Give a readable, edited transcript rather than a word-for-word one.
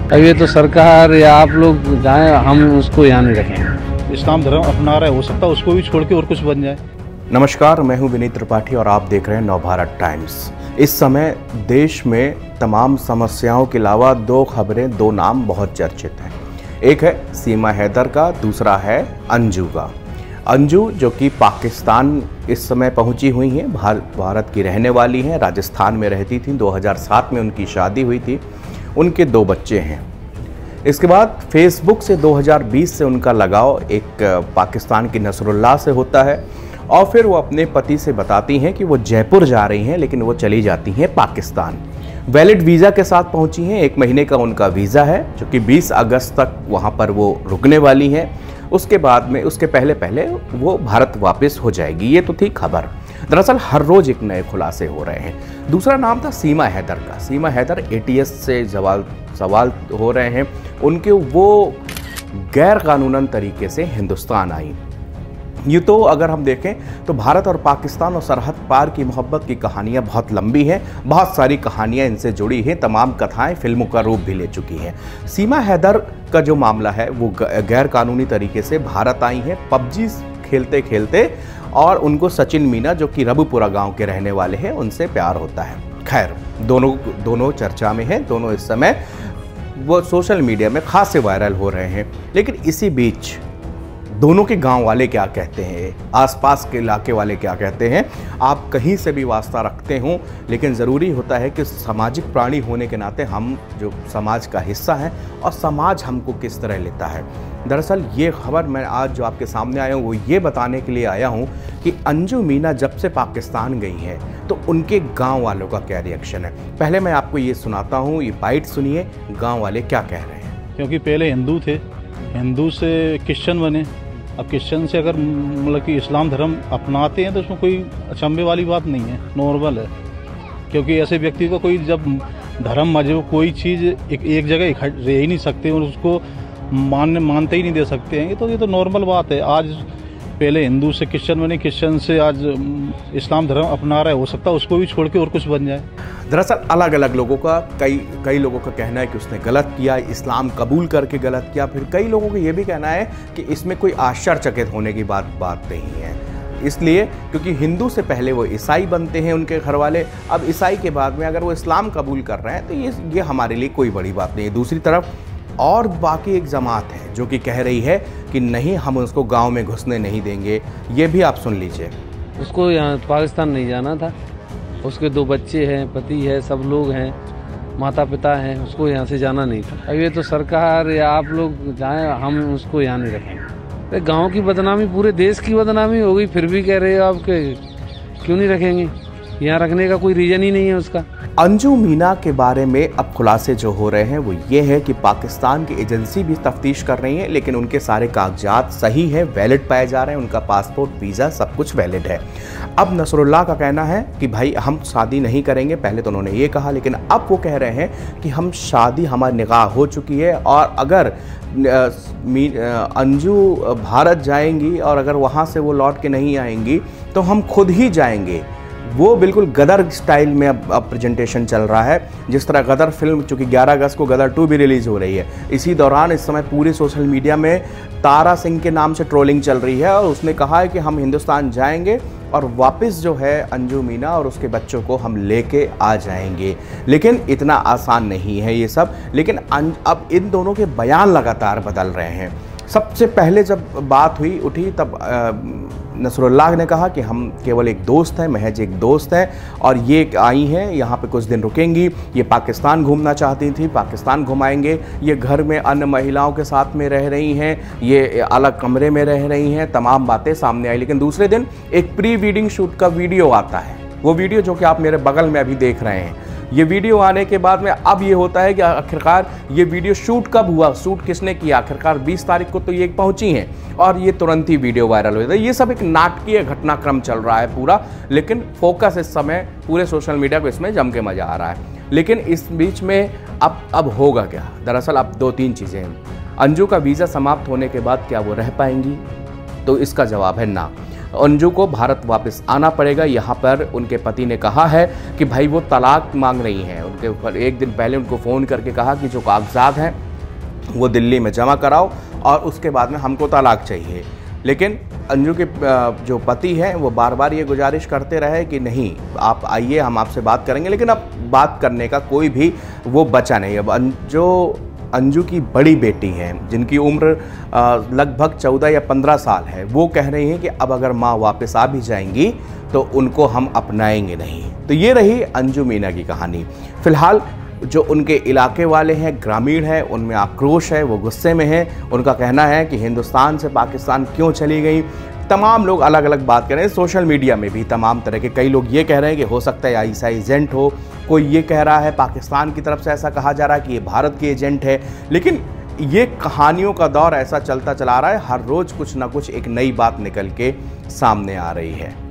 अब ये तो सरकार या आप लोग जाएं, हम उसको यहाँ नहीं रखेंगे। इस्लाम धर्म अपना रहा है, हो सकता है उसको भी छोड़ के और कुछ बन जाए। नमस्कार, मैं हूं विनीत त्रिपाठी और आप देख रहे हैं नवभारत टाइम्स। इस समय देश में तमाम समस्याओं के अलावा दो खबरें, दो नाम बहुत चर्चित हैं। एक है सीमा हैदर का, दूसरा है अंजू का। अंजू जो कि पाकिस्तान इस समय पहुंची हुई हैं, भारत की रहने वाली हैं, राजस्थान में रहती थी। 2007 में उनकी शादी हुई थी, उनके 2 बच्चे हैं। इसके बाद फेसबुक से 2020 से उनका लगाव एक पाकिस्तान की नसरुल्लाह से होता है और फिर वो अपने पति से बताती हैं कि वो जयपुर जा रही हैं, लेकिन वो चली जाती हैं पाकिस्तान। वैलिड वीज़ा के साथ पहुंची हैं, 1 महीने का उनका वीज़ा है जो कि 20 अगस्त तक वहां पर वो रुकने वाली हैं। उसके बाद में, उसके पहले वो भारत वापस हो जाएगी। ये तो थी खबर। दरअसल हर रोज एक नए खुलासे हो रहे हैं। दूसरा नाम था सीमा हैदर का। सीमा हैदर ATS से सवाल हो रहे हैं उनके, वो गैर कानूनन तरीके से हिंदुस्तान आई। ये तो अगर हम देखें तो भारत और पाकिस्तान और सरहद पार की मोहब्बत की कहानियाँ बहुत लंबी हैं, बहुत सारी कहानियाँ इनसे जुड़ी हैं, तमाम कथाएं फिल्मों का रूप भी ले चुकी हैं। सीमा हैदर का जो मामला है वो गैर कानूनी तरीके से भारत आई हैं PUBG खेलते खेलते, और उनको सचिन मीना जो कि रबुपुरा गांव के रहने वाले हैं उनसे प्यार होता है। खैर, दोनों चर्चा में हैं, दोनों इस समय वो सोशल मीडिया में खासे वायरल हो रहे हैं। लेकिन इसी बीच दोनों के गांव वाले क्या कहते हैं, आसपास के इलाके वाले क्या कहते हैं, आप कहीं से भी वास्ता रखते हों, लेकिन ज़रूरी होता है कि सामाजिक प्राणी होने के नाते हम जो समाज का हिस्सा हैं और समाज हमको किस तरह लेता है। दरअसल ये खबर मैं आज जो आपके सामने आया हूँ वो ये बताने के लिए आया हूँ कि अंजू मीना जब से पाकिस्तान गई हैं तो उनके गाँव वालों का क्या रिएक्शन है। पहले मैं आपको ये सुनाता हूँ, ये बाइट सुनिए, गाँव वाले क्या कह रहे हैं। क्योंकि पहले हिंदू थे, हिंदू से क्रिश्चियन बने। अब क्रिश्चियन से अगर मतलब कि इस्लाम धर्म अपनाते हैं तो उसमें कोई अचंभे वाली बात नहीं है, नॉर्मल है। क्योंकि ऐसे व्यक्ति को कोई जब धर्म मजहब कोई चीज़ एक जगह रह ही नहीं सकते और उसको मानते ही नहीं दे सकते हैं, तो ये तो नॉर्मल बात है। आज पहले हिंदू से क्रिश्चियन बने, क्रिश्चियन से आज इस्लाम धर्म अपना रहा है, हो सकता है उसको भी छोड़ के और कुछ बन जाए। दरअसल अलग अलग लोगों का, कई लोगों का कहना है कि उसने गलत किया, इस्लाम कबूल करके गलत किया। फिर कई लोगों को ये भी कहना है कि इसमें कोई आश्चर्यचकित होने की बात नहीं है, इसलिए क्योंकि हिंदू से पहले वो ईसाई बनते हैं उनके घर वाले, अब ईसाई के बाद में अगर वो इस्लाम कबूल कर रहे हैं तो ये हमारे लिए कोई बड़ी बात नहीं है। दूसरी तरफ और बाकी एक जमात है जो कि कह रही है कि नहीं, हम उसको गांव में घुसने नहीं देंगे। ये भी आप सुन लीजिए। उसको यहाँ पाकिस्तान नहीं जाना था, उसके 2 बच्चे हैं, पति है, सब लोग हैं, माता पिता हैं, उसको यहाँ से जाना नहीं था। अब ये तो सरकार या आप लोग जाएं, हम उसको यहाँ नहीं रखेंगे। गाँव की बदनामी, पूरे देश की बदनामी हो गई, फिर भी कह रहे हो आप क्यों नहीं रखेंगे। यहाँ रखने का कोई रीजन ही नहीं है उसका। अंजू मीना के बारे में अब खुलासे जो हो रहे हैं वो ये है कि पाकिस्तान की एजेंसी भी तफ्तीश कर रही है, लेकिन उनके सारे कागजात सही है, वैलिड पाए जा रहे हैं, उनका पासपोर्ट, वीज़ा सब कुछ वैलिड है। अब नसरुल्लाह का कहना है कि भाई हम शादी नहीं करेंगे, पहले तो उन्होंने ये कहा, लेकिन अब वो कह रहे हैं कि हम शादी, हमारी निकाह हो चुकी है और अगर अंजू भारत जाएंगी और अगर वहाँ से वो लौट के नहीं आएंगी तो हम खुद ही जाएंगे। वो बिल्कुल गदर स्टाइल में अब प्रेजेंटेशन चल रहा है, जिस तरह गदर फिल्म, चूँकि 11 अगस्त को गदर 2 भी रिलीज़ हो रही है। इसी दौरान इस समय पूरे सोशल मीडिया में तारा सिंह के नाम से ट्रोलिंग चल रही है और उसने कहा है कि हम हिंदुस्तान जाएंगे और वापस जो है अंजू मीना और उसके बच्चों को हम लेके आ जाएंगे। लेकिन इतना आसान नहीं है ये सब। लेकिन अब इन दोनों के बयान लगातार बदल रहे हैं। सबसे पहले जब बात उठी तब नसरुल्लाह ने कहा कि हम केवल एक दोस्त हैं, महज एक दोस्त हैं और ये आई हैं, यहाँ पे कुछ दिन रुकेंगी, ये पाकिस्तान घूमना चाहती थी, पाकिस्तान घुमाएंगे, ये घर में अन्य महिलाओं के साथ में रह रही हैं, ये अलग कमरे में रह रही हैं, तमाम बातें सामने आई। लेकिन दूसरे दिन एक प्री वेडिंग शूट का वीडियो आता है, वो वीडियो जो कि आप मेरे बगल में अभी देख रहे हैं। ये वीडियो आने के बाद में अब ये होता है कि आखिरकार ये वीडियो शूट कब हुआ, शूट किसने किया। आखिरकार 20 तारीख को तो ये पहुंची हैं और ये तुरंत ही वीडियो वायरल हो जाता है। ये सब एक नाटकीय घटनाक्रम चल रहा है पूरा, लेकिन फोकस इस समय पूरे सोशल मीडिया को इसमें जम के मजा आ रहा है। लेकिन इस बीच में अब होगा क्या। दरअसल अब 2-3 चीज़ें हैं। अंजू का वीज़ा समाप्त होने के बाद क्या वो रह पाएंगी, तो इसका जवाब है ना। अंजू को भारत वापस आना पड़ेगा। यहाँ पर उनके पति ने कहा है कि भाई वो तलाक मांग रही हैं। उनके ऊपर एक दिन पहले उनको फ़ोन करके कहा कि जो कागजात हैं वो दिल्ली में जमा कराओ और उसके बाद में हमको तलाक चाहिए। लेकिन अंजू के जो पति हैं वो बार बार ये गुजारिश करते रहे कि नहीं, आप आइए, हम आपसे बात करेंगे। लेकिन अब बात करने का कोई भी वो बचा नहीं। अब जो अंजू की बड़ी बेटी हैं, जिनकी उम्र लगभग 14 या 15 साल है, वो कह रही हैं कि अब अगर माँ वापस आ भी जाएंगी तो उनको हम अपनाएंगे नहीं। तो ये रही अंजू मीना की कहानी। फिलहाल जो उनके इलाके वाले हैं, ग्रामीण हैं, उनमें आक्रोश है, वो गुस्से में हैं। उनका कहना है कि हिंदुस्तान से पाकिस्तान क्यों चली गई। तमाम लोग अलग अलग बात कर रहे हैं। सोशल मीडिया में भी तमाम तरह के कई लोग ये कह रहे हैं कि हो सकता है ऐसा एजेंट हो, कोई ये कह रहा है पाकिस्तान की तरफ से ऐसा कहा जा रहा है कि ये भारत की एजेंट है। लेकिन ये कहानियों का दौर ऐसा चलता चला रहा है, हर रोज़ कुछ ना कुछ एक नई बात निकल के सामने आ रही है।